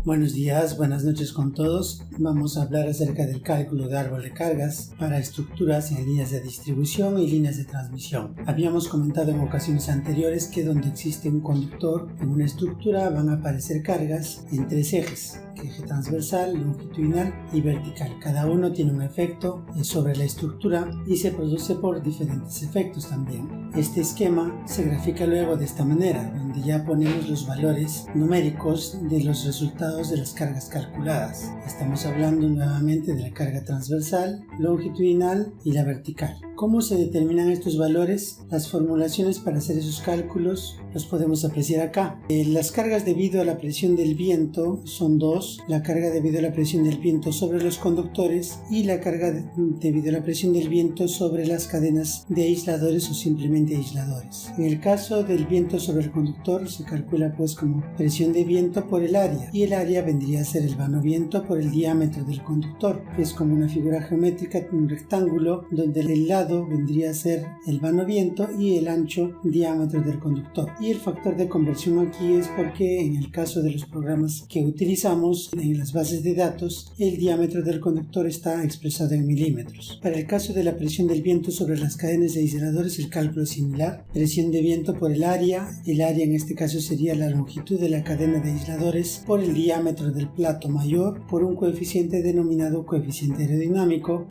Buenos días, buenas noches con todos. Vamos a hablar acerca del cálculo de árbol de cargas para estructuras en líneas de distribución y líneas de transmisión. Habíamos comentado en ocasiones anteriores que donde existe un conductor en una estructura van a aparecer cargas en tres ejes: eje transversal, longitudinal y vertical. Cada uno tiene un efecto sobre la estructura y se produce por diferentes efectos también. Este esquema se grafica luego de esta manera, donde ya ponemos los valores numéricos de los resultados de las cargas calculadas. Estamos hablando nuevamente de la carga transversal, longitudinal y la vertical. ¿Cómo se determinan estos valores? Las formulaciones para hacer esos cálculos los podemos apreciar acá. Las cargas debido a la presión del viento son dos: la carga debido a la presión del viento sobre los conductores y la carga debido a la presión del viento sobre las cadenas de aisladores o simplemente aisladores. En el caso del viento sobre el conductor se calcula pues como presión de viento por el área, y el área vendría a ser el vano viento por el diámetro del conductor, que es como una figura geométrica, un rectángulo donde el lado vendría a ser el vano viento y el ancho diámetro del conductor. Y el factor de conversión aquí es porque en el caso de los programas que utilizamos en las bases de datos, el diámetro del conductor está expresado en milímetros. Para el caso de la presión del viento sobre las cadenas de aisladores, el cálculo es similar: presión de viento por el área en este caso sería la longitud de la cadena de aisladores por el diámetro del plato mayor por un coeficiente denominado coeficiente aerodinámico,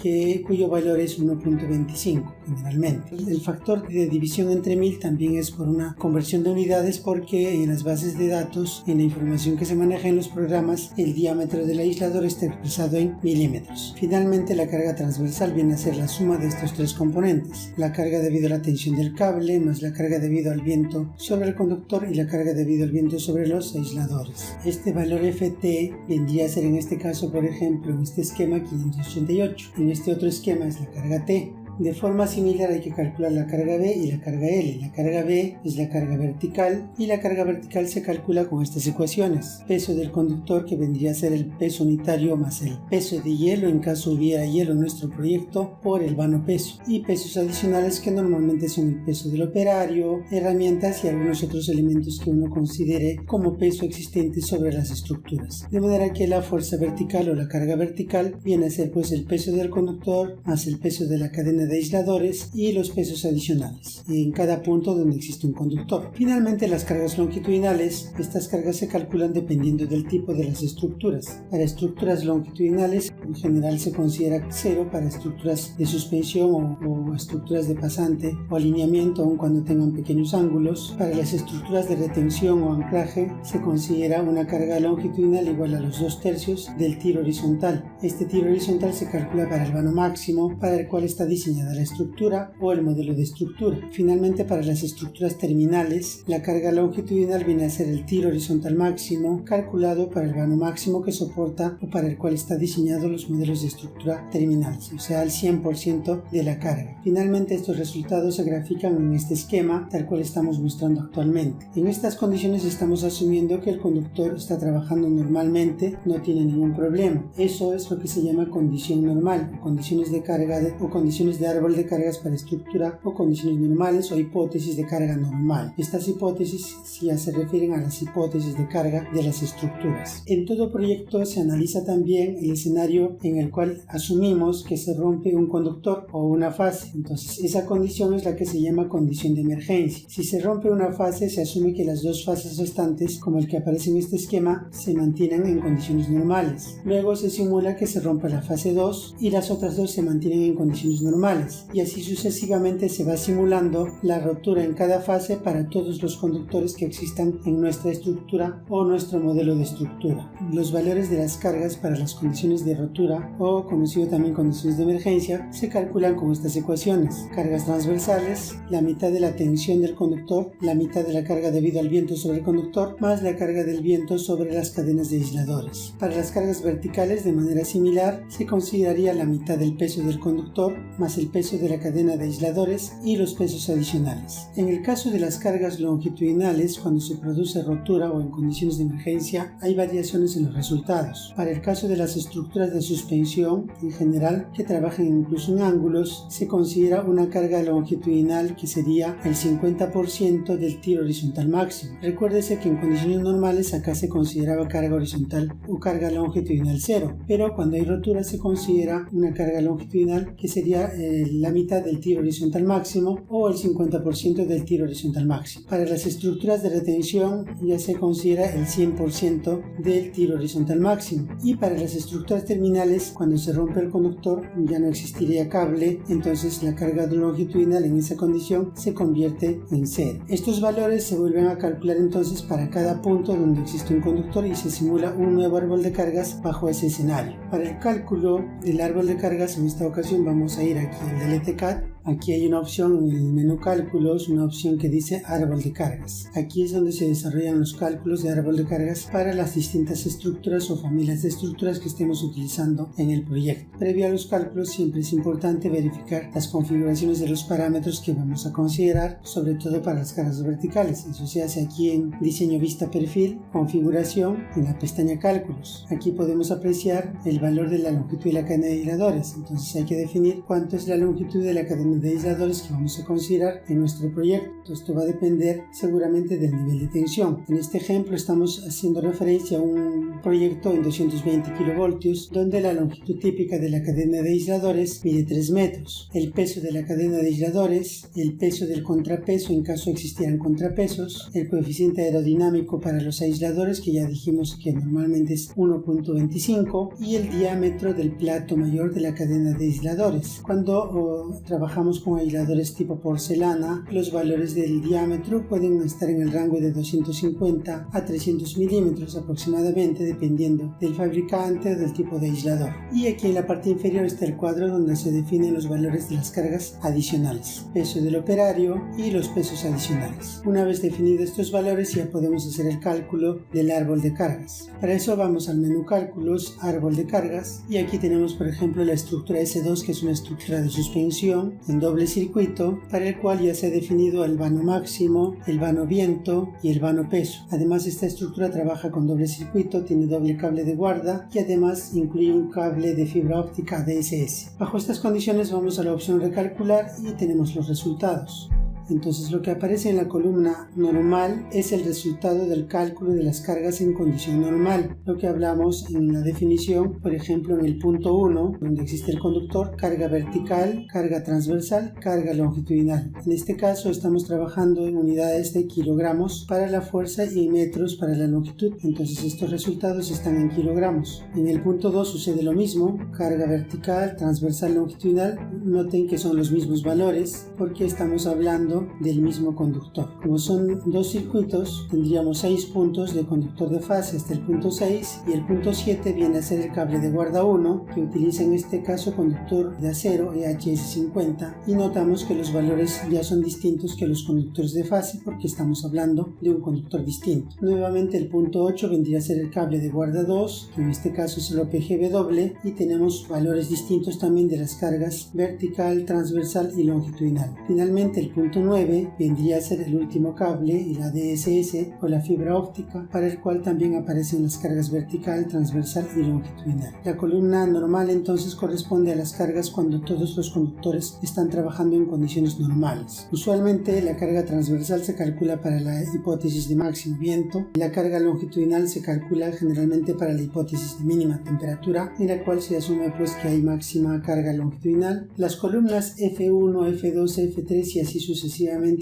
cuyo valor es 1.25 generalmente. El factor de división entre 1000 también es por una conversión de unidades, porque en las bases de datos, en la información que se maneja en los programas, el diámetro del aislador está expresado en milímetros. Finalmente, la carga transversal viene a ser la suma de estos tres componentes: la carga debido a la tensión del cable, más la carga debido al viento sobre el conductor y la carga debido al viento sobre los aisladores. Este valor FT vendría a ser en este caso, por ejemplo, en este esquema 588. En este otro esquema es la carga T. De forma similar hay que calcular la carga B y la carga L. La carga B es la carga vertical y la carga vertical se calcula con estas ecuaciones: peso del conductor, que vendría a ser el peso unitario más el peso de hielo en caso hubiera hielo en nuestro proyecto, por el vano peso, y pesos adicionales que normalmente son el peso del operario, herramientas y algunos otros elementos que uno considere como peso existente sobre las estructuras. De manera que la fuerza vertical o la carga vertical viene a ser pues el peso del conductor más el peso de la cadena de aisladores y los pesos adicionales en cada punto donde existe un conductor. Finalmente, las cargas longitudinales. Estas cargas se calculan dependiendo del tipo de las estructuras. Para estructuras longitudinales en general se considera 0, para estructuras de suspensión o estructuras de pasante o alineamiento, aun cuando tengan pequeños ángulos. Para las estructuras de retención o anclaje se considera una carga longitudinal igual a los 2/3 del tiro horizontal. Este tiro horizontal se calcula para el vano máximo, para el cual está diseñada la estructura o el modelo de estructura. Finalmente, para las estructuras terminales, la carga longitudinal viene a ser el tiro horizontal máximo calculado para el vano máximo que soporta o para el cual está diseñado los modelos de estructura terminales, o sea, al 100% de la carga. Finalmente, estos resultados se grafican en este esquema tal cual estamos mostrando actualmente. En estas condiciones estamos asumiendo que el conductor está trabajando normalmente, no tiene ningún problema. Eso es lo que se llama condición normal, o condiciones de carga o condiciones de árbol de cargas para estructura, o condiciones normales o hipótesis de carga normal. Estas hipótesis ya se refieren a las hipótesis de carga de las estructuras. En todo proyecto se analiza también el escenario en el cual asumimos que se rompe un conductor o una fase. Entonces, esa condición es la que se llama condición de emergencia. Si se rompe una fase, se asume que las dos fases restantes, como el que aparece en este esquema, se mantienen en condiciones normales. Luego se simula que se rompe la fase 2 y las otras dos se mantienen en condiciones normales, y así sucesivamente se va simulando la rotura en cada fase para todos los conductores que existan en nuestra estructura o nuestro modelo de estructura. Los valores de las cargas para las condiciones de rotura, o conocido también condiciones de emergencia, se calculan con estas ecuaciones: cargas transversales, la mitad de la tensión del conductor, la mitad de la carga debido al viento sobre el conductor, más la carga del viento sobre las cadenas de aisladores. Para las cargas verticales, de manera similar, se consideraría la mitad del peso del conductor más más el peso de la cadena de aisladores y los pesos adicionales. En el caso de las cargas longitudinales, cuando se produce rotura o en condiciones de emergencia, hay variaciones en los resultados. Para el caso de las estructuras de suspensión, en general, que trabajan incluso en ángulos, se considera una carga longitudinal que sería el 50% del tiro horizontal máximo. Recuérdese que en condiciones normales acá se consideraba carga horizontal o carga longitudinal cero, pero cuando hay rotura se considera una carga longitudinal que sería la mitad del tiro horizontal máximo o el 50% del tiro horizontal máximo. Para las estructuras de retención ya se considera el 100% del tiro horizontal máximo, y para las estructuras terminales, cuando se rompe el conductor ya no existiría cable, entonces la carga longitudinal en esa condición se convierte en cero. Estos valores se vuelven a calcular entonces para cada punto donde existe un conductor y se simula un nuevo árbol de cargas bajo ese escenario. Para el cálculo del árbol de cargas, en esta ocasión vamos a ir aquí al DLTCAD. Aquí hay una opción en el menú cálculos, una opción que dice árbol de cargas. Aquí es donde se desarrollan los cálculos de árbol de cargas para las distintas estructuras o familias de estructuras que estemos utilizando en el proyecto. Previo a los cálculos siempre es importante verificar las configuraciones de los parámetros que vamos a considerar, sobre todo para las cargas verticales. Eso se hace aquí en diseño vista perfil, configuración, en la pestaña cálculos. Aquí podemos apreciar el valor de la longitud de la cadena de aisladores. Entonces hay que definir cuánto es la longitud de la cadena de aisladores que vamos a considerar en nuestro proyecto. Esto va a depender seguramente del nivel de tensión. En este ejemplo estamos haciendo referencia a un proyecto en 220 kilovoltios donde la longitud típica de la cadena de aisladores mide 3 metros. El peso de la cadena de aisladores, el peso del contrapeso en caso existieran contrapesos, el coeficiente aerodinámico para los aisladores que ya dijimos que normalmente es 1.25 y el diámetro del plato mayor de la cadena de aisladores. Cuando trabajamos con aisladores tipo porcelana, los valores del diámetro pueden estar en el rango de 250 a 300 milímetros aproximadamente, dependiendo del fabricante o del tipo de aislador. Y aquí en la parte inferior está el cuadro donde se definen los valores de las cargas adicionales, peso del operario y los pesos adicionales. Una vez definidos estos valores ya podemos hacer el cálculo del árbol de cargas. Para eso vamos al menú cálculos, árbol de cargas, y aquí tenemos por ejemplo la estructura S2, que es una estructura de suspensión en doble circuito, para el cual ya se ha definido el vano máximo, el vano viento y el vano peso. Además, esta estructura trabaja con doble circuito, tiene doble cable de guarda y además incluye un cable de fibra óptica DSS. Bajo estas condiciones vamos a la opción recalcular y tenemos los resultados. Entonces lo que aparece en la columna normal es el resultado del cálculo de las cargas en condición normal, lo que hablamos en la definición, por ejemplo en el punto 1, donde existe el conductor, carga vertical, carga transversal, carga longitudinal. En este caso estamos trabajando en unidades de kilogramos para la fuerza y en metros para la longitud, entonces estos resultados están en kilogramos. En el punto 2 sucede lo mismo, carga vertical, transversal, longitudinal. Noten que son los mismos valores porque estamos hablando del mismo conductor. Como son dos circuitos, tendríamos 6 puntos de conductor de fase hasta el punto 6 y el punto 7 viene a ser el cable de guarda 1 que utiliza en este caso conductor de acero EHS50, y notamos que los valores ya son distintos que los conductores de fase porque estamos hablando de un conductor distinto. Nuevamente el punto 8 vendría a ser el cable de guarda 2, que en este caso es el OPGW, y tenemos valores distintos también de las cargas vertical, transversal y longitudinal. Finalmente el punto 9 vendría a ser el último cable y la DSS o la fibra óptica, para el cual también aparecen las cargas vertical, transversal y longitudinal. La columna normal entonces corresponde a las cargas cuando todos los conductores están trabajando en condiciones normales. Usualmente la carga transversal se calcula para la hipótesis de máximo viento, la carga longitudinal se calcula generalmente para la hipótesis de mínima temperatura, en la cual se asume pues que hay máxima carga longitudinal. Las columnas F1, F2, F3 y así sucesivamente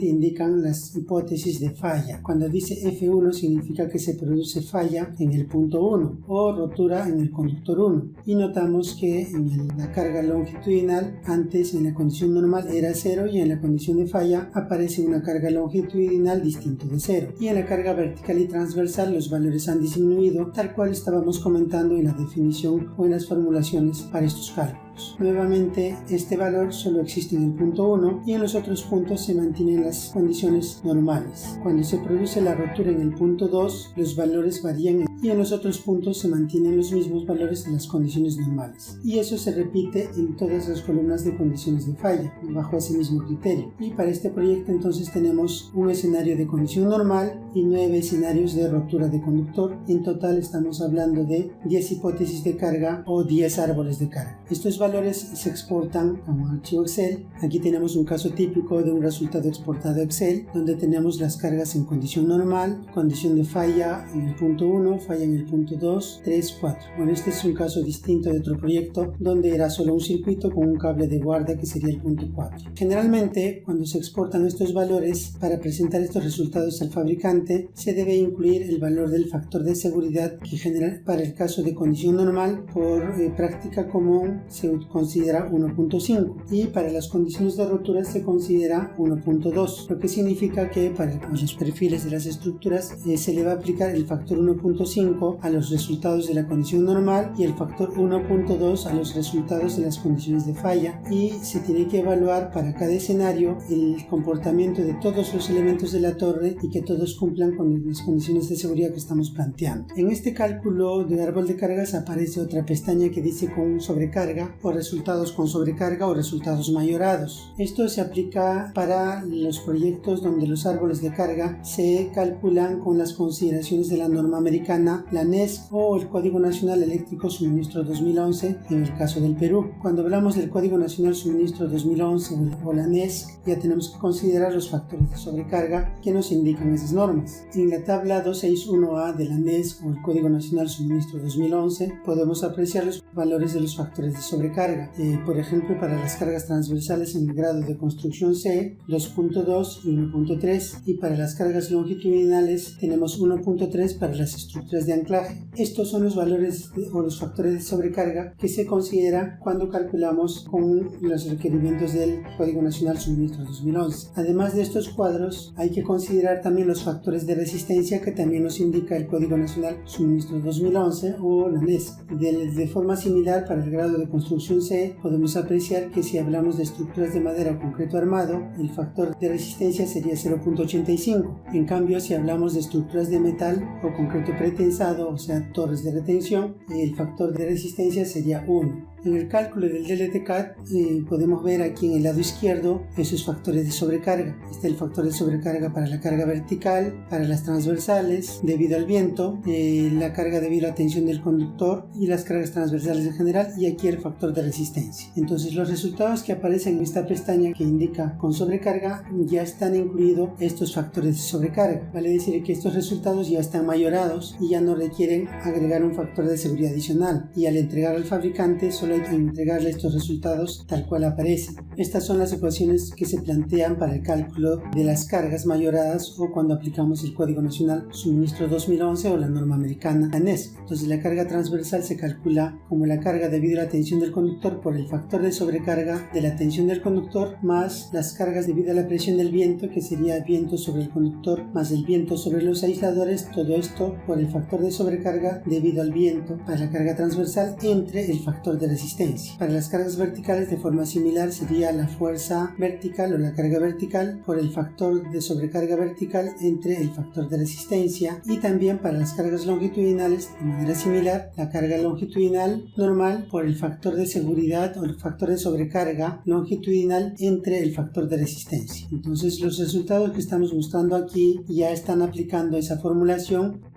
indican las hipótesis de falla. Cuando dice F1 significa que se produce falla en el punto 1 o rotura en el conductor 1, y notamos que en la carga longitudinal antes en la condición normal era 0 y en la condición de falla aparece una carga longitudinal distinto de 0, y en la carga vertical y transversal los valores han disminuido, tal cual estábamos comentando en la definición o en las formulaciones para estos cálculos. cálculos. Nuevamente, este valor solo existe en el punto 1 y en los otros puntos se mantienen las condiciones normales. Cuando se produce la rotura en el punto 2, los valores varían y en los otros puntos se mantienen los mismos valores de las condiciones normales. Y eso se repite en todas las columnas de condiciones de falla, bajo ese mismo criterio. Y para este proyecto entonces tenemos un escenario de condición normal y 9 escenarios de rotura de conductor. En total estamos hablando de 10 hipótesis de carga o 10 árboles de carga. Estos valores se exportan a un archivo Excel. Aquí tenemos un caso típico de un resultado exportado a Excel, donde tenemos las cargas en condición normal, condición de falla en el punto 1, falla en el punto 2, 3, 4. Bueno, este es un caso distinto de otro proyecto donde era solo un circuito con un cable de guarda que sería el punto 4. Generalmente, cuando se exportan estos valores para presentar estos resultados al fabricante, se debe incluir el valor del factor de seguridad que genera para el caso de condición normal por práctica común se considera 1.5 y para las condiciones de rotura se considera 1.2, lo que significa que para los perfiles de las estructuras se le va a aplicar el factor 1.5 a los resultados de la condición normal y el factor 1.2 a los resultados de las condiciones de falla, y se tiene que evaluar para cada escenario el comportamiento de todos los elementos de la torre y que todos cumplan con las condiciones de seguridad que estamos planteando. En este cálculo de árbol de cargas aparece otra pestaña que dice con sobrecarga o resultados con sobrecarga o resultados mayorados. Esto se aplica para los proyectos donde los árboles de carga se calculan con las consideraciones de la norma americana, la NESC o el Código Nacional Eléctrico Suministro 2011 en el caso del Perú. Cuando hablamos del Código Nacional Suministro 2011 o la NESC, ya tenemos que considerar los factores de sobrecarga que nos indican esas normas. En la tabla 261A de la NESC o el Código Nacional Suministro 2011 podemos apreciar los valores de los factores de sobrecarga. Por ejemplo, para las cargas transversales en el grado de construcción C, 2.2 y 1.3, y para las cargas longitudinales tenemos 1.3 para las estructuras de anclaje. Estos son los valores o los factores de sobrecarga que se considera cuando calculamos con los requerimientos del Código Nacional Suministro 2011. Además de estos cuadros, hay que considerar también los factores de resistencia que también nos indica el Código Nacional Suministro 2011 o la NESC. De forma similar, para el grado de construcción C, podemos apreciar que si hablamos de estructuras de madera o concreto armado, el factor de resistencia sería 0.85. En cambio, si hablamos de estructuras de metal o concreto pretensado, o sea, torres de retención, el factor de resistencia sería 1. En el cálculo del DLT-CAD podemos ver aquí en el lado izquierdo esos factores de sobrecarga. Este es el factor de sobrecarga para la carga vertical, para las transversales debido al viento, la carga debido a la tensión del conductor y las cargas transversales en general, y aquí el factor de resistencia. Entonces los resultados que aparecen en esta pestaña que indica con sobrecarga ya están incluidos estos factores de sobrecarga. Vale decir que estos resultados ya están mayorados y ya no requieren agregar un factor de seguridad adicional, y al entregar al fabricante solo hay que entregarle estos resultados tal cual aparecen. Estas son las ecuaciones que se plantean para el cálculo de las cargas mayoradas o cuando aplicamos el Código Nacional Suministro 2011 o la norma americana, la NESC. Entonces la carga transversal se calcula como la carga debido a la tensión del conductor por el factor de sobrecarga de la tensión del conductor más las cargas debido a la presión del viento, que sería el viento sobre el conductor más el viento sobre los aisladores, todo esto por el factor de sobrecarga debido al viento para la carga transversal entre el factor de resistencia. Para las cargas verticales de forma similar sería la fuerza vertical o la carga vertical por el factor de sobrecarga vertical entre el factor de resistencia, y también para las cargas longitudinales de manera similar la carga longitudinal normal por el factor de seguridad o el factor de sobrecarga longitudinal entre el factor de resistencia. Entonces los resultados que estamos mostrando aquí ya están aplicando esa formulación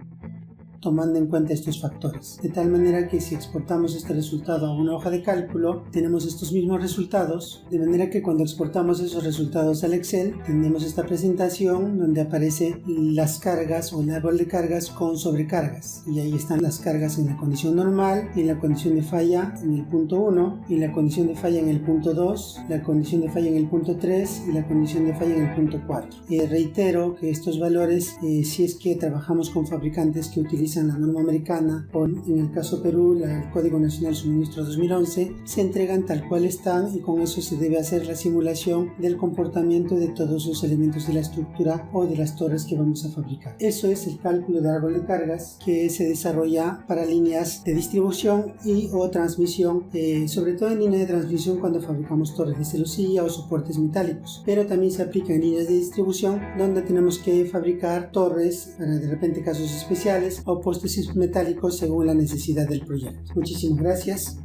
tomando en cuenta estos factores, de tal manera que si exportamos este resultado a una hoja de cálculo tenemos estos mismos resultados, de manera que cuando exportamos esos resultados al Excel tenemos esta presentación donde aparece las cargas o el árbol de cargas con sobrecargas, y ahí están las cargas en la condición normal, en la condición de falla en el punto 1, en la condición de falla en el punto 2, la condición de falla en el punto 3 y la condición de falla en el punto 4. Reitero que estos valores, si es que trabajamos con fabricantes que utilizan utilizan la norma americana o en el caso Perú el Código Nacional de Suministro 2011, se entregan tal cual están y con eso se debe hacer la simulación del comportamiento de todos los elementos de la estructura o de las torres que vamos a fabricar. Eso es el cálculo de árbol de cargas que se desarrolla para líneas de distribución y o transmisión, sobre todo en línea de transmisión cuando fabricamos torres de celosía o soportes metálicos, pero también se aplica en líneas de distribución donde tenemos que fabricar torres para de repente casos especiales o postes metálicos según la necesidad del proyecto. Muchísimas gracias.